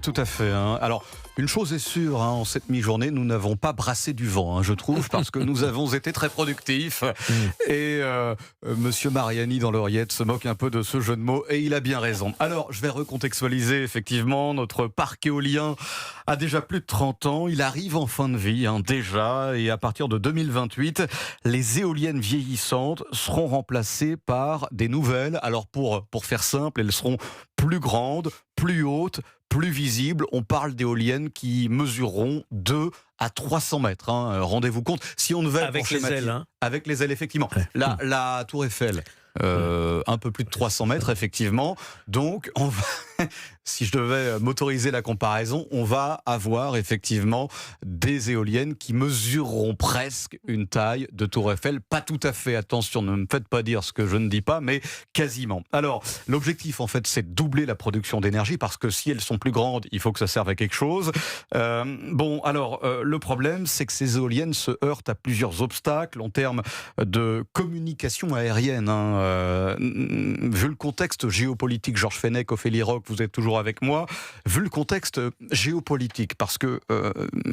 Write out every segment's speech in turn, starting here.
Tout à fait. Alors, une chose est sûre, en cette mi-journée, nous n'avons pas brassé du vent, je trouve, parce que nous avons été très productifs. Et Monsieur Mariani, dans l'oreillette, se moque un peu de ce jeu de mots, et il a bien raison. Alors, je vais recontextualiser, effectivement, notre parc éolien a déjà plus de 30 ans. Il arrive en fin de vie, déjà, et à partir de 2028, les éoliennes vieillissantes seront remplacées par des nouvelles. Alors, pour faire simple, elles seront plus grandes, plus hautes, plus visibles. On parle d'éoliennes qui mesureront 2 à 300 mètres. Rendez-vous compte. Si on devait avec les ailes, avec les ailes, effectivement. Ouais. La Tour Eiffel, un peu plus de 300 mètres, effectivement. Donc, si je devais m'autoriser la comparaison, on va avoir effectivement des éoliennes qui mesureront presque une taille de Tour Eiffel. Pas tout à fait, attention, ne me faites pas dire ce que je ne dis pas, mais quasiment. Alors, l'objectif, en fait, c'est de doubler la production d'énergie, parce que si elles sont plus grandes, il faut que ça serve à quelque chose. Le problème, c'est que ces éoliennes se heurtent à plusieurs obstacles en termes de communication aérienne. Vu le contexte géopolitique, Georges Fenech, Ophélie Roch, vous êtes toujours avec moi. Vu le contexte géopolitique, parce que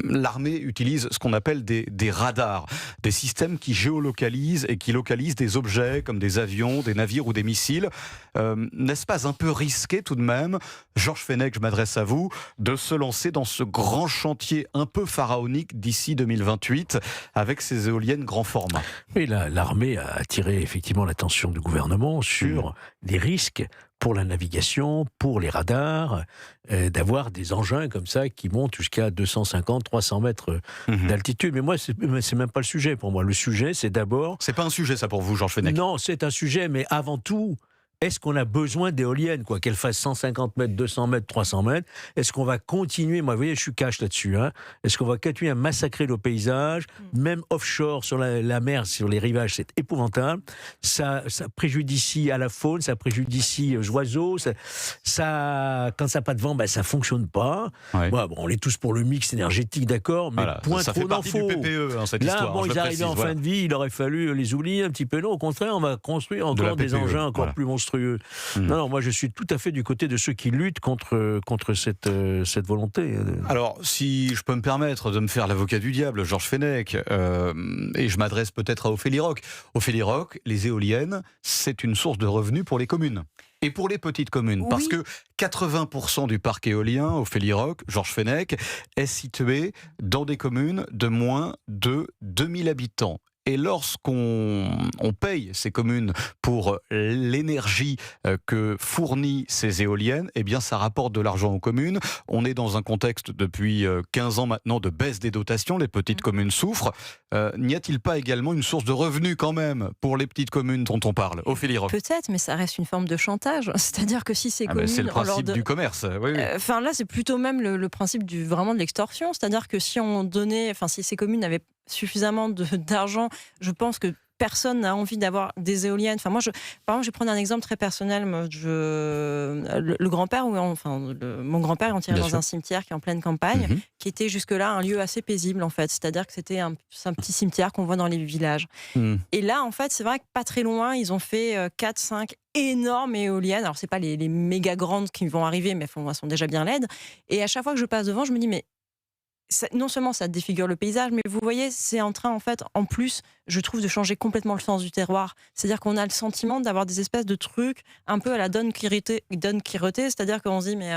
l'armée utilise ce qu'on appelle des radars, des systèmes qui géolocalisent et qui localisent des objets comme des avions, des navires ou des missiles. N'est-ce pas un peu risqué tout de même, Georges Fenech, je m'adresse à vous, de se lancer dans ce grand chantier un peu pharaonique d'ici 2028 avec ces éoliennes grand format? Oui, l'armée a attiré effectivement l'attention du gouvernement sur les risques pour la navigation, pour les radars, d'avoir des engins comme ça qui montent jusqu'à 250-300 mètres d'altitude. Mais moi, c'est même pas le sujet pour moi. Le sujet, c'est d'abord... C'est pas un sujet, ça, pour vous, Georges Fenech? Non, c'est un sujet, mais avant tout... Est-ce qu'on a besoin d'éoliennes, qu'elles fassent 150 mètres, 200 mètres, 300 mètres? Est-ce qu'on va continuer, moi, vous voyez, je suis cash là-dessus, est-ce qu'on va continuer à massacrer nos paysages, même offshore, sur la mer, sur les rivages, c'est épouvantable. Ça préjudicie à la faune, ça préjudicie aux oiseaux, quand ça n'a pas de vent, ça fonctionne pas. Ouais. On est tous pour le mix énergétique, d'accord, mais voilà, point ça trop fait partie d'infos. du PPE, cette Là, histoire. ils arrivaient en fin de vie, il aurait fallu les oublier un petit peu. Non, au contraire, on va construire encore des engins encore plus monstrueux. Non, moi je suis tout à fait du côté de ceux qui luttent contre cette volonté. Alors, si je peux me permettre de me faire l'avocat du diable, Georges Fenech, et je m'adresse peut-être à Ophélie Roch. Ophélie Roch, les éoliennes, c'est une source de revenus pour les communes. Et pour les petites communes, parce que 80% du parc éolien, Ophélie Roch, Georges Fenech, est situé dans des communes de moins de 2000 habitants. Et lorsqu'on paye ces communes pour l'énergie que fournit ces éoliennes, eh bien ça rapporte de l'argent aux communes. On est dans un contexte depuis 15 ans maintenant de baisse des dotations, les petites communes souffrent. N'y a-t-il pas également une source de revenus quand même pour les petites communes dont on parle? Ophélie Roch. Peut-être, mais ça reste une forme de chantage. C'est-à-dire que si ces communes... c'est le principe du commerce. Oui. Là, c'est plutôt même le principe vraiment de l'extorsion. C'est-à-dire que si ces communes avaient suffisamment d'argent, je pense que personne n'a envie d'avoir des éoliennes. Par exemple, je vais prendre un exemple très personnel. Le grand-père, mon grand-père est enterré dans un cimetière qui est en pleine campagne, qui était jusque-là un lieu assez paisible, en fait. C'est-à-dire que c'était un petit cimetière qu'on voit dans les villages. Et là, en fait, c'est vrai que pas très loin, ils ont fait 4-5 énormes éoliennes. Alors, c'est pas les méga grandes qui vont arriver, mais elles sont déjà bien laides. Et à chaque fois que je passe devant, je me dis, mais non seulement ça défigure le paysage, mais vous voyez, c'est en train, en fait, en plus, je trouve, de changer complètement le sens du terroir. C'est-à-dire qu'on a le sentiment d'avoir des espèces de trucs un peu à la Don Quirote, c'est-à-dire qu'on se dit, mais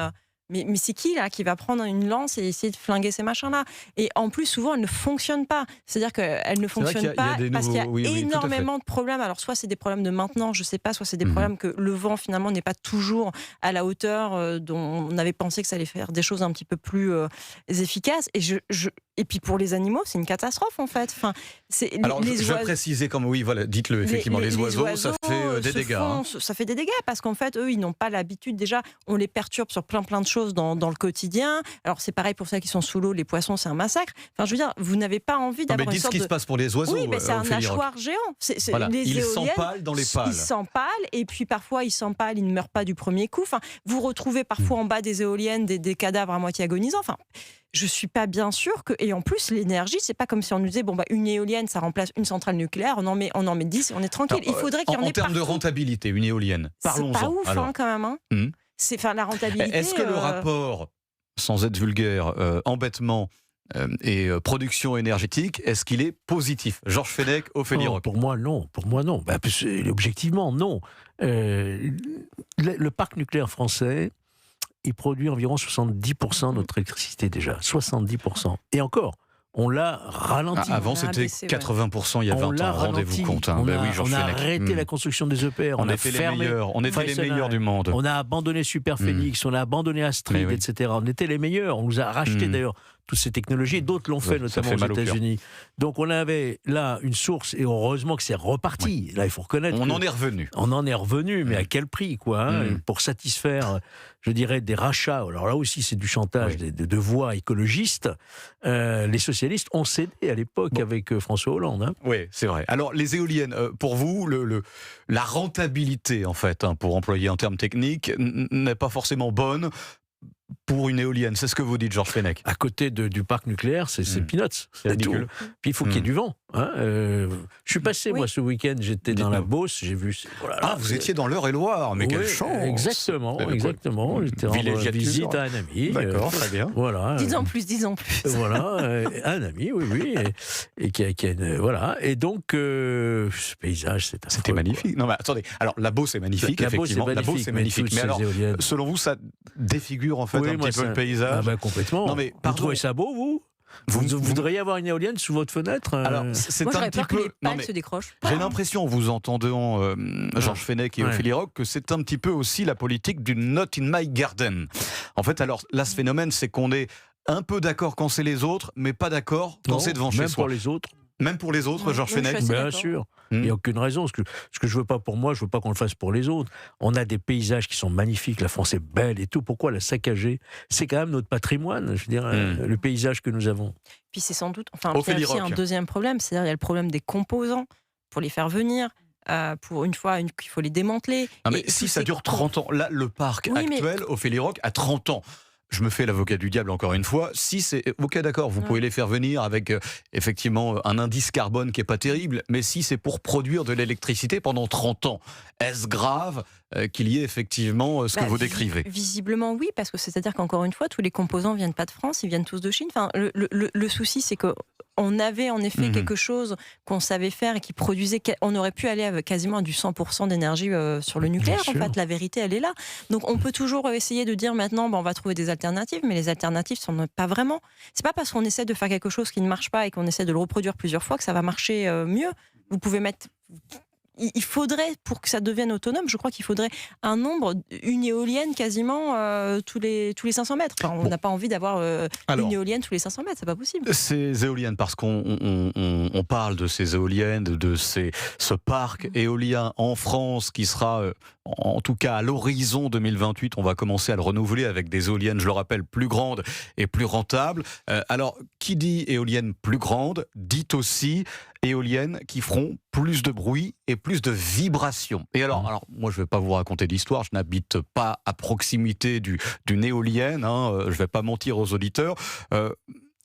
c'est qui, là, qui va prendre une lance et essayer de flinguer ces machins-là? Et en plus, souvent, elles ne fonctionnent pas. C'est-à-dire qu'elles ne fonctionnent pas parce qu'il y a énormément de problèmes. Alors, soit c'est des problèmes de maintenance, je ne sais pas, soit c'est des problèmes que le vent, finalement, n'est pas toujours à la hauteur dont on avait pensé que ça allait faire des choses un petit peu plus efficaces. Et puis, pour les animaux, c'est une catastrophe, en fait. Je vais préciser, dites-le, effectivement, les oiseaux, ça fait des dégâts. Ça fait des dégâts parce qu'en fait, eux, ils n'ont pas l'habitude. Déjà, on les perturbe sur plein de choses dans le quotidien. Alors c'est pareil pour ceux qui sont sous l'eau, les poissons, c'est un massacre. Enfin, je veux dire, vous n'avez pas envie d'avoir une sorte de... ce qui se passe pour les oiseaux. Oui, mais c'est un hachoir géant. Ils s'empalent dans les pales. Ils s'empalent, et puis parfois ils s'empalent, ils ne meurent pas du premier coup. Enfin, vous retrouvez parfois en bas des éoliennes des cadavres à moitié agonisants. Enfin, je suis pas bien sûre que... Et en plus, l'énergie, c'est pas comme si on nous disait, une éolienne, ça remplace une centrale nucléaire, on en met 10, on est tranquille. Il faudrait qu'il y en ait en termes de rentabilité, une éolienne, parlons-en. C'est pas ouf, quand même. La rentabilité... Est-ce que le rapport sans être vulgaire, embêtement production énergétique, est-ce qu'il est positif? Georges Fenech, Ophélie Roch. Pour moi, non. Objectivement, non. Le parc nucléaire français, il produit environ 70% de notre électricité déjà. 70%. Et encore, on l'a ralenti. Avant, c'était 80% il y a 20 ans, rendez-vous compte. On a arrêté la construction des EPR. On était les meilleurs du monde. On a abandonné Superphénix, on a abandonné Astrid, etc. On était les meilleurs. On nous a racheté d'ailleurs toutes ces technologies. D'autres l'ont fait, notamment aux États-Unis. Donc on avait là une source, et heureusement que c'est reparti. Oui. Là, il faut reconnaître. On en est revenu. On en est revenu, mais à quel prix, quoi, hein, pour satisfaire, je dirais, des rachats. Alors là aussi, c'est du chantage de voix écologistes. Les socialistes ont cédé à l'époque avec François Hollande. Hein. Oui, c'est vrai. Alors les éoliennes, pour vous, la rentabilité, en fait, pour employer un terme technique, n'est pas forcément bonne pour une éolienne. C'est ce que vous dites, Georges Fenech. À côté du parc nucléaire, c'est peanuts. C'est tout. Puis il faut qu'il y ait du vent. Hein. Je suis passé, moi, ce week-end, j'étais dans la Beauce, j'ai vu... vous étiez dans l'Eure-et-Loire, mais quelle chance. Exactement. J'étais en visite à un ami. D'accord, très bien. Voilà. 10 ans plus. Voilà, un ami, oui. Et qui a voilà. Et donc, ce paysage, c'était magnifique. Non, mais attendez. Alors, la Beauce est magnifique, effectivement. La Beauce est magnifique. Mais alors, selon vous, ça défigure, en fait, un petit peu le paysage? Complètement. Non, mais, vous trouvez ça beau, vous voudriez avoir une éolienne sous votre fenêtre? Alors, c'est moi, un petit peu. Que les pales se décrochent. J'ai l'impression, en vous entendant Georges Fenech et Ophélie Roch, que c'est un petit peu aussi la politique du not in my garden. En fait, alors là, ce phénomène, c'est qu'on est un peu d'accord quand c'est les autres, mais pas d'accord quand c'est devant chez soi. Même pour les autres. Même pour les autres, Georges Fenech? Bien sûr. Il n'y a aucune raison. Ce que je veux pas pour moi, je veux pas qu'on le fasse pour les autres. On a des paysages qui sont magnifiques, la France est belle et tout. Pourquoi la saccager? C'est quand même notre patrimoine, je veux dire, le paysage que nous avons. Puis c'est sans doute, il y a aussi un deuxième problème, c'est-à-dire il y a le problème des composants pour les faire venir. Pour une fois, il faut les démanteler. Non, mais si ça dure 30 ans, là, le parc actuel, Ophélie Roch, a 30 ans. Je me fais l'avocat du diable encore une fois. Si c'est ok, d'accord, vous pouvez les faire venir avec effectivement un indice carbone qui est pas terrible, mais si c'est pour produire de l'électricité pendant 30 ans, est-ce grave qu'il y ait effectivement ce que vous décrivez? Visiblement oui, parce que c'est-à-dire qu'encore une fois, tous les composants viennent pas de France, ils viennent tous de Chine. Enfin, le souci, c'est que on avait en effet quelque chose qu'on savait faire et qui produisait. On aurait pu aller avec quasiment du 100% d'énergie sur le nucléaire. En fait, la vérité, elle est là. Donc, on peut toujours essayer de dire maintenant, on va trouver des alternatives, mais les alternatives ne sont pas vraiment. C'est pas parce qu'on essaie de faire quelque chose qui ne marche pas et qu'on essaie de le reproduire plusieurs fois que ça va marcher mieux. Vous pouvez mettre. Il faudrait, pour que ça devienne autonome, je crois qu'il faudrait une éolienne quasiment tous les 500 mètres. Enfin, on n'a pas envie d'avoir une éolienne tous les 500 mètres, c'est pas possible. Ces éoliennes, parce qu'on parle de ces éoliennes, de ce parc éolien en France qui sera, en tout cas à l'horizon 2028, on va commencer à le renouveler avec des éoliennes, je le rappelle, plus grandes et plus rentables. Alors, qui dit éolienne plus grande, dit aussi éoliennes qui feront plus de bruit et plus de vibrations. Et alors moi je ne vais pas vous raconter d'histoire, je n'habite pas à proximité d'une éolienne, je ne vais pas mentir aux auditeurs.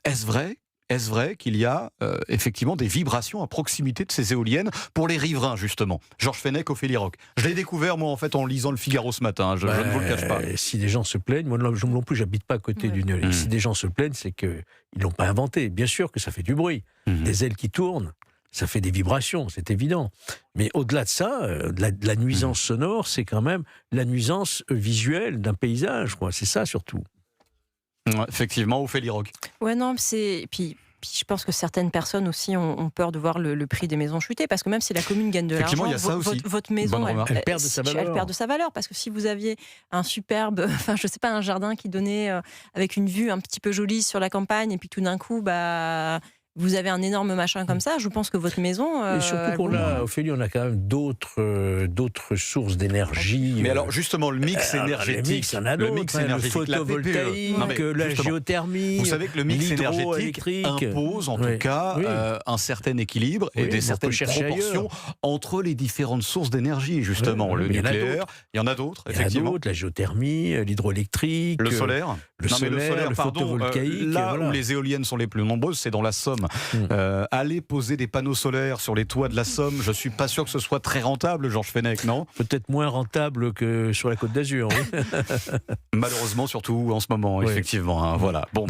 Est-ce vrai qu'il y a effectivement des vibrations à proximité de ces éoliennes pour les riverains, justement? Georges Fenech, Ophélie Roch. Je l'ai découvert, moi, en fait, en lisant Le Figaro ce matin. Je ne vous le cache pas. Si des gens se plaignent, moi non plus, j'habite pas à côté d'une éolienne. Si des gens se plaignent, c'est qu'ils ne l'ont pas inventé. Bien sûr que ça fait du bruit. Des ailes qui tournent, ça fait des vibrations, c'est évident. Mais au-delà de ça, de la nuisance sonore, c'est quand même la nuisance visuelle d'un paysage, quoi. C'est ça, surtout. Effectivement, Ophélie Roch. Ouais, non, puis je pense que certaines personnes aussi ont peur de voir le prix des maisons chuter, parce que même si la commune gagne de l'argent, votre maison, elle perd de sa valeur. Elle perd de sa valeur, parce que si vous aviez un superbe, un jardin qui donnait avec une vue un petit peu jolie sur la campagne, et puis tout d'un coup, vous avez un énorme machin comme ça, je pense que votre maison... et surtout Ophélie, on a quand même d'autres sources d'énergie. Mais alors justement, le mix énergétique, le photovoltaïque, la géothermie, vous savez que le mix énergétique impose en tout cas un certain équilibre et des certaines proportions entre les différentes sources d'énergie, justement. Le nucléaire, il y en a d'autres, effectivement. Il y en a d'autres, la géothermie, l'hydroélectrique, le solaire, le photovoltaïque. Là où les éoliennes sont les plus nombreuses, c'est dans la Somme. terme. Aller poser des panneaux solaires sur les toits de la Somme, je suis pas sûr que ce soit très rentable, Georges Fenech, non? Peut-être moins rentable que sur la Côte d'Azur. Oui. Malheureusement, surtout en ce moment, Oui. effectivement. Hein, voilà. Bon.